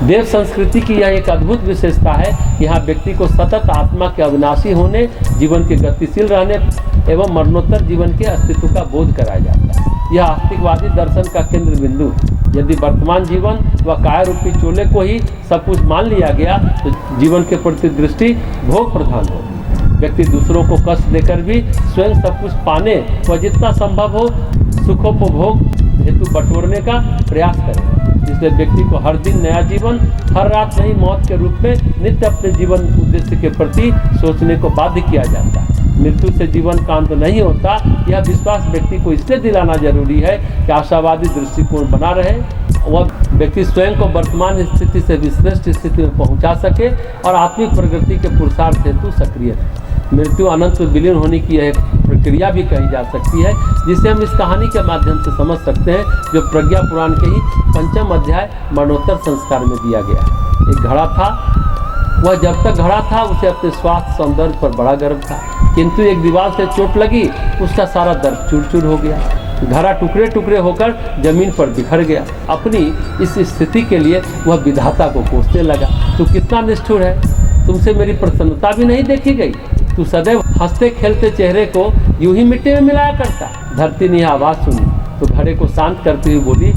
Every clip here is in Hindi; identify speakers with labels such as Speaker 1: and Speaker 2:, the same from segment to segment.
Speaker 1: देव संस्कृति की यह एक अद्भुत विशेषता है कि यहाँ व्यक्ति को सतत आत्मा के अविनाशी होने, जीवन के गतिशील रहने एवं मरणोत्तर जीवन के अस्तित्व का बोध कराया जाता है। यह आस्तिकवादी दर्शन का केंद्र बिंदु है। यदि वर्तमान जीवन व काया रूपी चोले को ही सब कुछ मान लिया गया तो जीवन के प्रति दृष्टि भोग प्रधान हो। व्यक्ति दूसरों को कष्ट देकर भी स्वयं सब कुछ पाने व जितना संभव हो सुखोपभोग हेतु बटोरने का प्रयास करें। इसलिए व्यक्ति को हर दिन नया जीवन, हर रात नई मौत के रूप में नित्य अपने जीवन उद्देश्य के प्रति सोचने को बाध्य किया जाता है। मृत्यु से जीवन का अंत नहीं होता, यह विश्वास व्यक्ति को इसलिए दिलाना जरूरी है कि आशावादी दृष्टिकोण बना रहे, वह व्यक्ति स्वयं को वर्तमान स्थिति से विश्रेष्ठ स्थिति में पहुंचा सके और आत्मिक प्रगति के पुरुषार्थ हेतु सक्रिय रहे। मृत्यु अनंत में विलीन होने की यह एक प्रक्रिया भी कही जा सकती है, जिसे हम इस कहानी के माध्यम से समझ सकते हैं, जो प्रज्ञा पुराण के ही 5वें अध्याय मरणोत्तर संस्कार में दिया गया है। एक घड़ा था, वह जब तक घड़ा था उसे अपने स्वास्थ्य सौंदर्य पर बड़ा गर्व था, किंतु एक दीवार से चोट लगी, उसका सारा दर्द चूर चूर हो गया। घड़ा टुकड़े टुकड़े होकर जमीन पर बिखर गया। अपनी इस स्थिति के लिए वह विधाता को कोसने लगा, तू कितना निष्ठुर है, तुमसे मेरी प्रसन्नता भी नहीं देखी गई, तू सदैव हंसते खेलते चेहरे को यूं ही मिट्टी में मिलाया करता। धरती ने आवाज़ सुनी तो घड़े को शांत करती हुई बोली,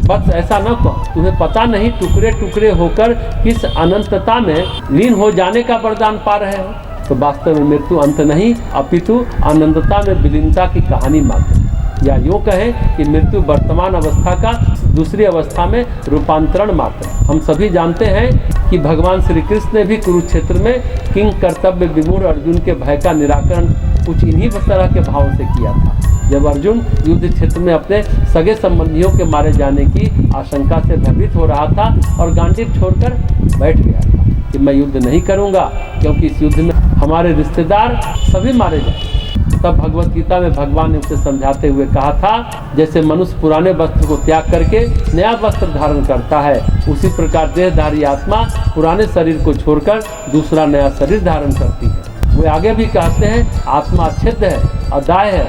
Speaker 1: बस ऐसा न कहो, तुम्हें पता नहीं टुकड़े टुकड़े होकर किस अनंतता में लीन हो जाने का वरदान पा रहे हो। तो वास्तव में मृत्यु अंत नहीं अपितु अनंतता में विलीनता की कहानी मात्र, या यूँ कहें कि मृत्यु वर्तमान अवस्था का दूसरी अवस्था में रूपांतरण मात्र। हम सभी जानते हैं कि भगवान श्री कृष्ण ने भी कुरुक्षेत्र में किंग कर्तव्य विमूढ़ अर्जुन के भय का निराकरण कुछ इन्हीं तरह के भाव से किया था। जब अर्जुन युद्ध क्षेत्र में अपने सगे संबंधियों के मारे जाने की आशंका से भयभीत हो रहा था और गांडीव छोड़कर बैठ गया था कि मैं युद्ध नहीं करूंगा, क्योंकि इस युद्ध में हमारे रिश्तेदार सभी मारे जाए। तब भगवत गीता में भगवान ने उसे समझाते हुए कहा था, जैसे मनुष्य पुराने वस्त्र को त्याग करके नया वस्त्र धारण करता है, उसी प्रकार देहधारी आत्मा पुराने शरीर को छोड़कर दूसरा नया शरीर धारण करती है। वे आगे भी कहते हैं, आत्मा अछेद्य है, अदाय है,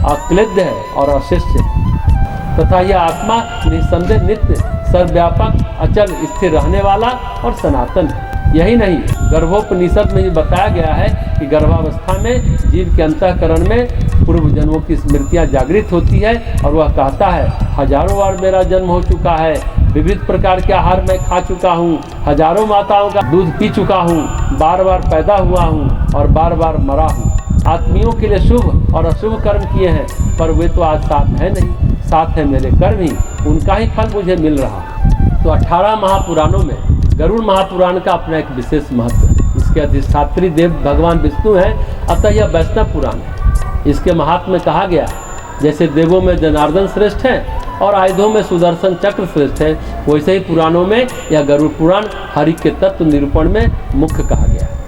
Speaker 1: अक्लेद्य है और अशिष्य है, तथा यह आत्मा निसंदेह नित्य, सर्वव्यापक, अचल, स्थिर रहने वाला और सनातन है। यही नहीं, गर्भोपनिषद में भी बताया गया है कि गर्भावस्था में जीव के अंतःकरण में पूर्व जन्मों की स्मृतियां जागृत होती है और वह कहता है, हजारों बार मेरा जन्म हो चुका है, विविध प्रकार के आहार मैं खा चुका हूँ, हजारों माताओं का दूध पी चुका हूँ, बार बार पैदा हुआ हूँ और बार बार मरा हूँ। आत्मियों के लिए शुभ और अशुभ कर्म किए हैं, पर वे तो आज साथ है नहीं, साथ है मेरे कर्म ही, उनका ही फल मुझे मिल रहा। तो 18 महापुराणों में गरुड़ महापुराण का अपना एक विशेष महत्व है। इसके अधिष्ठात्री देव भगवान विष्णु हैं, अतः यह वैष्णव पुराण है। इसके महात्म्य में कहा गया, जैसे देवों में जनार्दन श्रेष्ठ हैं और आयुधों में सुदर्शन चक्र श्रेष्ठ है, वैसे ही पुराणों में यह गरुड़ पुराण हरि के तत्व निरूपण में मुख्य कहा गया है।